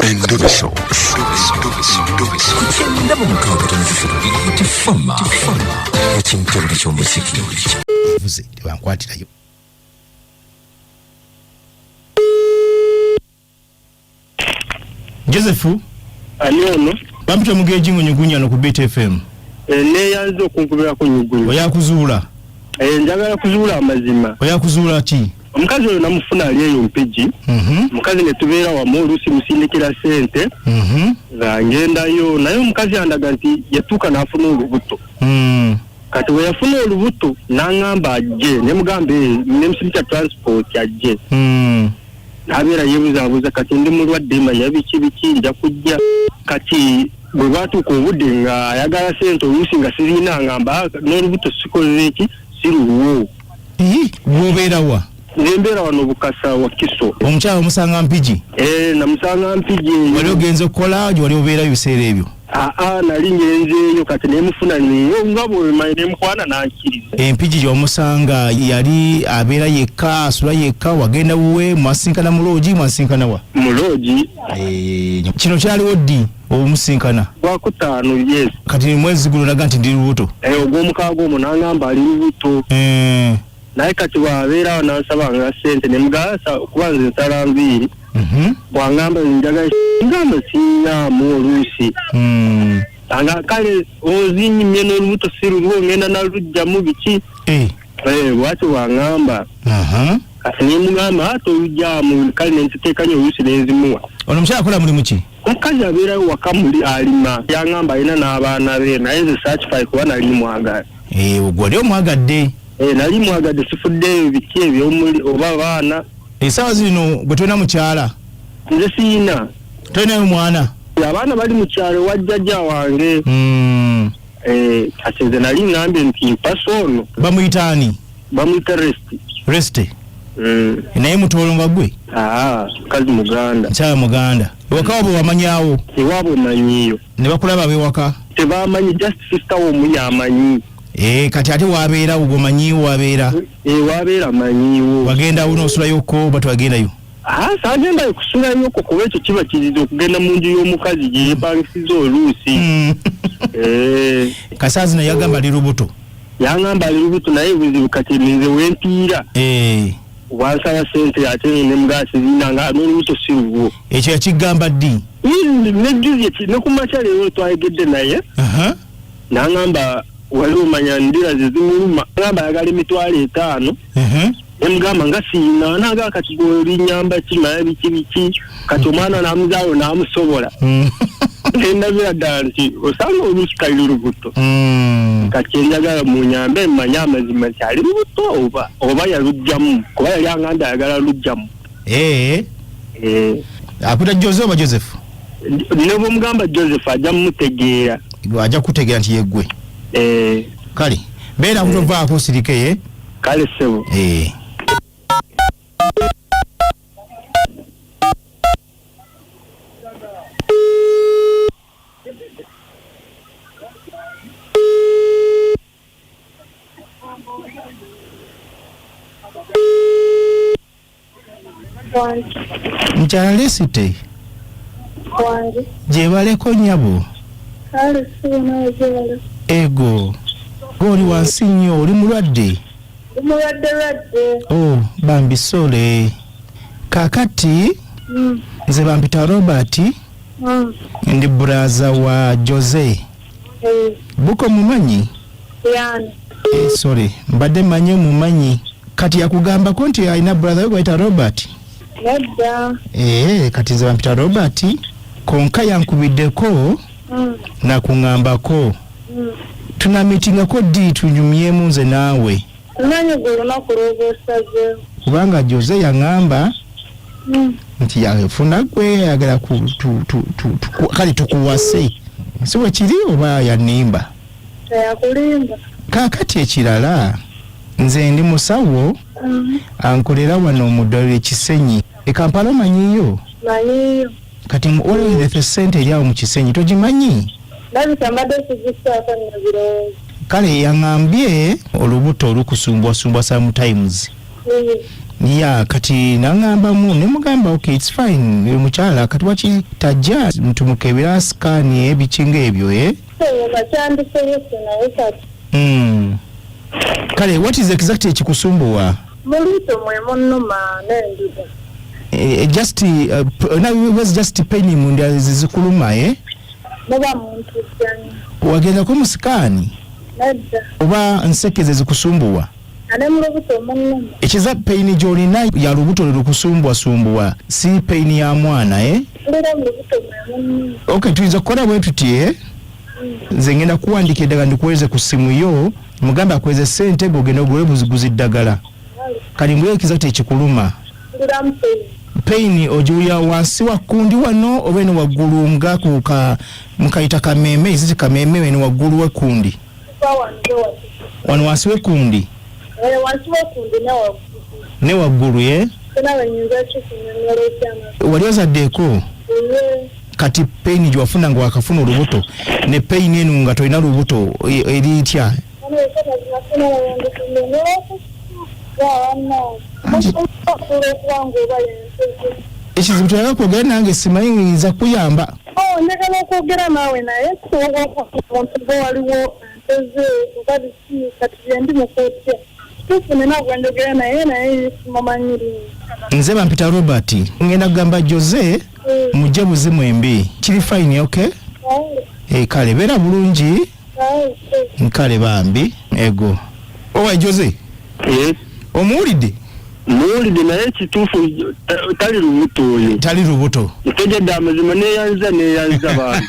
Endobeso. Kugenda mu mukaaga tifama ekintu ky'omuziki vuze tebankwatirayo. Joseph Aliono bampita mugeji ngunyugunyano ku Beat FM. Ne yanze okunkubira ku nyugunya. Oyakuzuula. Njagala kuzuula amazima. Oyakuzuula ki? Omukazi oyo namufuna ali eyo mpigi. Omukazi ne tubeera wamu oluusi musindikira sente. Nga ngendayo naye omukazi andaga nti yatuuka n'afuna olubuto. Kati we yafuna olubuto n'angamba ajje ne mugambe ne musindikira transport ajje. Nabeera yeebuzaabuza kati ndi mulwadde manya biki nja kujja kati bwe bwatuuka obudde nga ayagala sente oluusi nga sirina ngamba n'olubuto sikoze eki siruwo. Bw'obeera wa? Nembeera wano Bukasa wa Kiso. Omukyala omusanga mpigi? Namusanga mpigi. Wali ogenze okukola gye wali obeera biseera ebyo? Nali ngenzeeyo kati nemufuna nga bwe nemukwana nankiriza. Empigi gy'omusanga yali abeera yekka, asula yekka, wagenda wuwe, mwasinkana mu loogi, mwasinkana wa? Mu loogi. Kino kyaliwo ddi obumusinkana? Gwakutaano, yes. Kati mwezi guno naga nti ndi lubuto? Ogw'omukaaga omwo n'angamba ali lubuto. Naye kati bw'abeera n'ansaba nga sente ne mugasa kuba nze nsala nviiri. Bw'angamba njagala ngamba sinnaamu oluusi. Anga kale ozinyimye n'olubuto si luliwo ngenda naluggyamu biki. Bw'atyo bw'angamba. Kati ne mugamba ate olugyamu kale ne nziteeka nnyo oluusi ne nzimuwa. Ono omukyala akola mulimu ki? Omukazi abeerayo waka muli alima. Yangamba alina n'abaana be naye nze saakifaayo kuba nali mwagala. Gwali omwagadde? Nali mwagadde sifuddeyo biki ebyomuli oba abaana. Essaawa zino gwe tolina mukyala? Nze siina. Tolinayo mwana? Abaana bali mu kyalo wa jjajja wange. Kati nze nali ngambye nti mpasa ono. Bamuyita ani? Bamuyita Resti. Naye mutoolonga gwe? Mukazi Muganda. Mukyala Muganda. Ewaka wabwe wamanyaawo? Ewaabwe manyiyo. Ne bakulaba ab'ewaka? Tebamanyi, just sister omu yamanyi. Kati ate wabeera ubwo manyiwo wabeera? Wabeera manyiwo. Wagenda uno osulayoko oba tewagendayo? Saagendayo kusulayoko kuba ekyo kiba kiriza okugenda mu nju y'omukazi gye yeepangisiza oluusi. Kasaazi naye yagamba ali lubuto? Yangamba ali lubuto naye buzibu kati nze wempiira. Wansaba sente ate ne mugasi zinanga n'olubuto si luwo. Ekyo yakigamba ddi? Nejjuzi ne ku makya leero twayegedde naye. N'angamba wali omanya ndira zimuluma. Ngamba ayagala $5,000. Emugamba nga siina naga kati golinyamba kimaya biki kati omwana namuzaalo namusobola. Endabira ddala nti osanga oluusi kali lubuto. Kati njagala munyambe mmanye amazima nti ali lubuto oba yaluggyamu kuba yali anganda ayagala luggyamu. Akuta Jose oba Joseph? Ne bw'omugamba Joseph ajja mmutegeera. Ajja kutegeera nti yeggwe. Kale beera kutovaako osirike kale sebo. Mukyala Lesite wange gye baleko nnyabo. kale sibona ejala Ego goli wansi nnyo oli mulwadde? Mulwadde. Bambi sole kakati nze bampita Robert ndi braza wa Jose. Buko mumanyi? Yani Sorry mbadde manyi mumanyi kati yakugambako nti alina brother we gwayita Robert? nedda. Kati nze bampita Robert konka yankubiddeko nakungambako tunamitingako ddi tunyumyemu nze naawe. Nanyi gwe olunaku lw'obusaze. Kubanga Jose yangamba nti yafuna gwe ayagala kale tukuwase. Si bwe kiri oba yanimba? Yakulimba. Kaakati ekirala nze ndi musawo ankolera wano omudolero Kisenyi. Kampala omanyiyo? Manyiyo. Kati olowooza ssente eryawo mu Kisenyi togimanyi? Ndabika mbadde sigisaako nebirowoozo. Kale yaŋŋambye olubuto olukusumbwasumbwa sometimes. ya kati nangamba mu ne mugamba okay it's fine mukyala kati wachi tajja mtumukebera scan ebichinga ebyo kale what is exactly chikusumbuwa mulito mwe munuma nendiba just was just pain mu ndia zikuluma baba muntu cyane wagenda ko musikani nedda oba nsekeze zikusumbuwa ane murubuto munuma ekiza pain jolina ya lubuto lukusumbuwa si pain ya mwana ndira murubuto munuma okay tuiza kora bwe tutie nze ngenda kuwandika eddagala ndikuweze ku simu yo mugamba akweze sente gogenda ogule buziguzi ddagala kali mbwe exactly ekikuluma pain ojuya wansi wa kundi wano obene waggulu nga kuka mukayita kameme iziti kameme wene waggulu we kundi wano wansi we kundi wansi we kundi ne waggulu wali ozaddeko kati pain jwafuna nga wakafuna olubuto ne pain enu nga tolina lubuto eritya ekizibu toyagala kwogera nange simanyi nza kuyamba njagala okwogera naawe naye omuntu gwe waliwo nteze kati yendi mukootya tufune nagwenjogera naye simamanyiri nze bampita Robert ngenda kugamba Jose mujje buzimu embi kiri fine okay kale beera bulungi nkale bambi ego owa Jose omuwulidde muwulidde naye kituufu tali lubuto ntegedde amazima neyanza bantu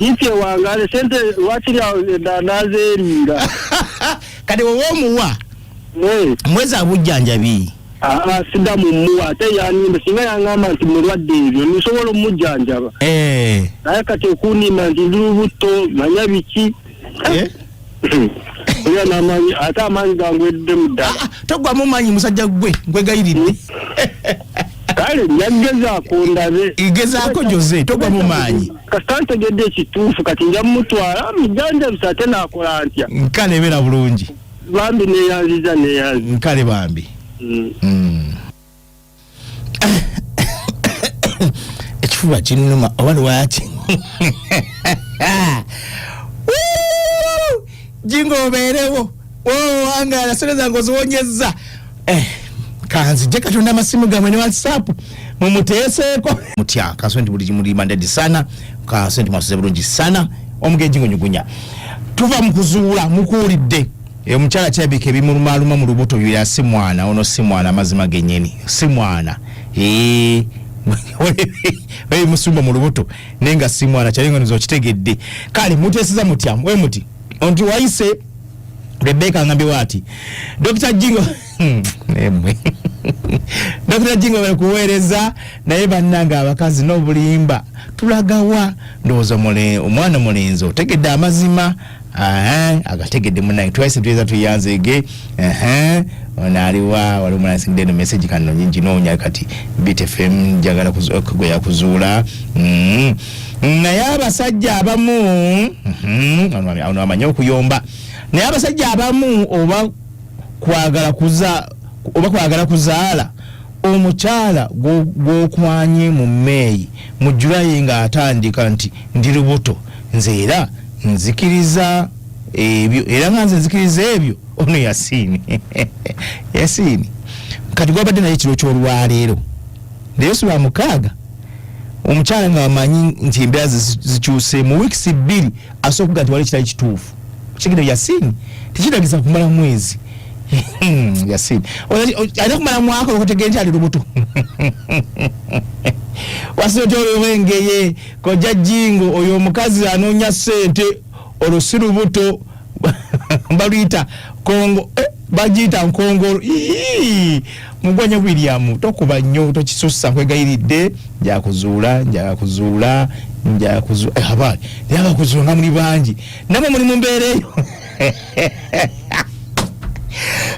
itewangaale sente lwakiri nazeeringa kati wowe omuwa mwezi abujjanjabi sida mumuwa ate yanimba singa yangamba nti mulwadde ebyo nisobola omujjanjaba naye kati okunima nti ndi lubuto manya biki oya namanyi ate amanyi gangwedde muddala togwa mumanyi musajja gwegayiridde kale njagezaako ndabe igezaako Jose togwa mumanyi kasita ntegedde ekituufu kati nja mutwala mujjanjabisa ate naakola ntya nkale beera bulungi bambi neyanziza nkale bambi ekifuba kinnuma oba lwaki jingo obeerewo wangala sente zange oziwonyezza kanzije katonda amasimu gamwe ne WhatsApp mumuteeseeko mutya kaswenti buli kimuli mandedi sana kaswenti mwasuze bulungi sana omugenji ngonyugunya tuva mukuzuula mukuulidde omukyala kyabika ebimulumaluma mu lubuto byera si mwana ono si mwana amazima gennyini si mwana wewe musumba mu lubuto nenga si mwana kyalinga nizo kitegedde kale muteeseza mutya we muti onti waise Rebecca ngambi wati Dr. Jingo nemwe Dr. Jingo bali kuweereza naye bannanga abakazi n'obulimba tulagawa ndowooza omwana mulenzi otegedde amazima agategedde munange twaise tuweza tuyanzege onaliwa wali omwana singide no message kano nyingi noonya kati BTFM jagala kugoya kuzuula naye abasajja abamu ono amanyi okuyomba naye abasajja abamu oba kwagala kuzaala omukyala gwokwanye mu Meeyi mu Julayi nga atandika nti ndi lubuto nze era nzikiriza ebyo era nga nze nzikiriza ebyo ono Yasini kati gwabadde naye ekiro ky'olwaleero leero si lwa mukaaga omukyala nga wamanyi nti embeera zikyuse mu weeks 2 asobola okuga nti wali kitali kituufu kigendo Yasini tekiragisa kumala mwezi Yasini alina kumala mwaka okutegera nti ali lubuto wasitolo wengeye koja Jingo oyo omukazi anoonya ssente olusi lubuto baluyita kongo bagiyita nkongolo mugwanya William tokuba nnyo tokisussa nkwegayiridde njakuzuula abali yaba kuzuula nga muli bangi namwe muli mu mbeera eyo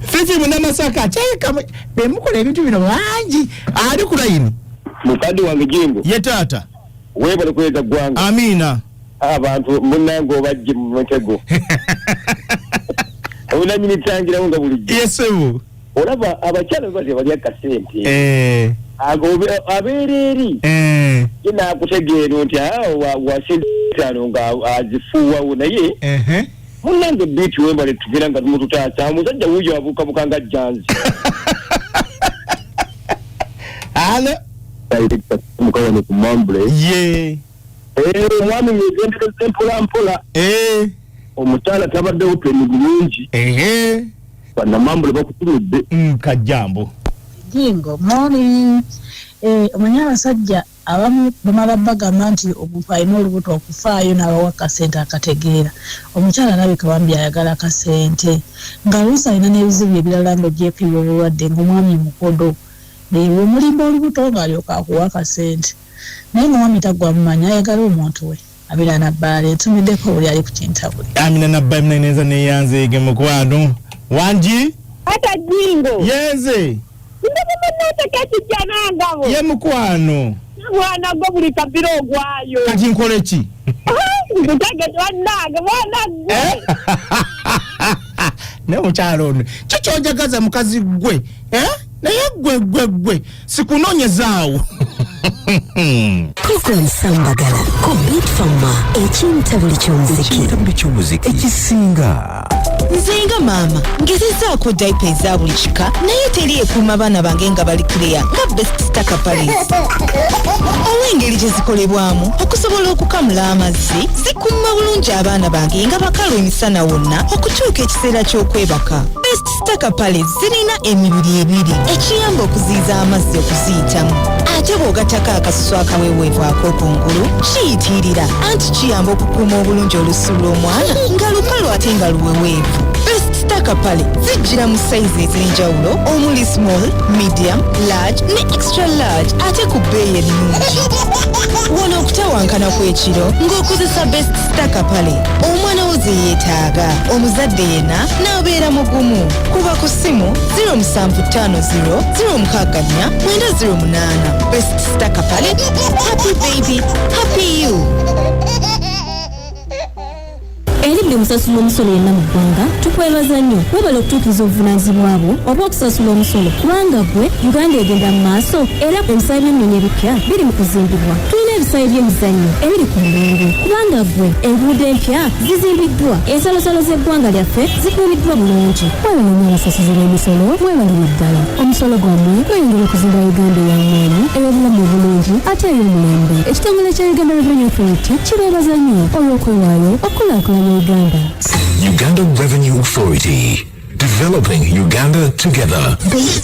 Fifi Munamasaka kyeka bemukola ebintu bino bangi ali ku layini mukadde wange Jingo ye taata weebale kweza gwanga amina abantu munnange obajje mu mutego Olanyini tangira nga bulijjo. Yesebu. Olaba abakyala baze bali akasente. Ago abereri. Ina akutegeera nti wa sentano nga azifuwa naye. Munange bitu wembale tugira nga tumututata musajja wuyo abuka bukanga janzi. Ala. Mukawani kumambule. Ye. Omwami yegendera mpola. Omukyala tabadde upeni bulungi. Bana mambule bakutumudde. Kajambo. Jingo morning. Omanya abasajja abamu bamala bagamba nti omuntu alina olubuto okufaayo n'abawa akasente akategeera. Omukyala alabika bambi ayagala akasente. Nga oluusi alina n'ebizibu ebirala ng'ogyeko eby'obulwadde ng'omwami mukodo. Ewe mulimba olubuto ng'alyoka akuwa akasente. Naye ng'omwami tagwamumanya ayagala omuntu we. Abira na bbala ntumiddeko buli ali ku kintabuli. Amina na bbala mneneza neyanzeege mukwano. Wanji? Ata Jingo. Yenze. Ye mukwano. Mwana go buli kabiro ogwayo. Kati nkole ki? Ngutage twandaga. Ne mukyalo ono. Kyojagaza mukazi gwe. Naye gwe sikunonyezaawo. Koko nsambagala ku Beat Farmer ekintabuli ky'omuziki ekisinga nzenga mama ngezezaako daipa eza buli kika naye teri ekuuma baana bange nga bali clear nga Best Stacker Paris olw'engeri gye zikolebwamu okusobola okukamula amazzi zikuuma bulungi abaana bange nga bakalu emisana wonna okutuuka ekiseera ky'okwebaka. Best Stacker Paris zirina emibiri ebiri ekiyamba okuziyiza amazzi okuziyitamu ate bw'ogattako akasusu akaweweevaako okungulu kiyitirira anti kiyamba okukuuma obulungi olusu lw'omwana nga lukalu ate nga luweweevu. Best Stacker Paris zijjira mu sayizi ez'enjawulo omuli small, medium, large ne extra large ate ku bbeeyi ennungi. Wano okutawankana kw'ekiro ng'okozesa Best Stacker Paris omwana wo ze yeetaaga omuzadde yenna n'abeera mugumu. Kuba ku ssimu 0750 064 908. Best Stacker Paris. Happy baby, happy you. Eribuli musasula omusolo yenna mu ggwanga tukwebaza nnyo webala okutuukiriza obuvunaanyizibwa bwo oba okusasula omusolo kubanga gwe Uganda egenda mu maaso era ebisaawe by'ennyonyi ebipya biri mu kuzimbibwa. Tulina ebisaawe by'emizannyo ebiri ku mulembe kubanga gwe enguudo empya zizimbiddwa ensalosalo z'eggwanga lyaffe zikuumiddwa bulungi. Mwebale nnyo abasasuzi b'emisolo mwebalire ddala. Omusolo gwammwe gweyongera okuzimba Uganda ey'amaanyi ey'obulamu obulungi ate ey'omulembe. Ekitongole kya Uganda Revenue Authority kibeebaza nnyo olw'okwewaayo okukulaakulanya Uganda Revenue Authority, developing Uganda together.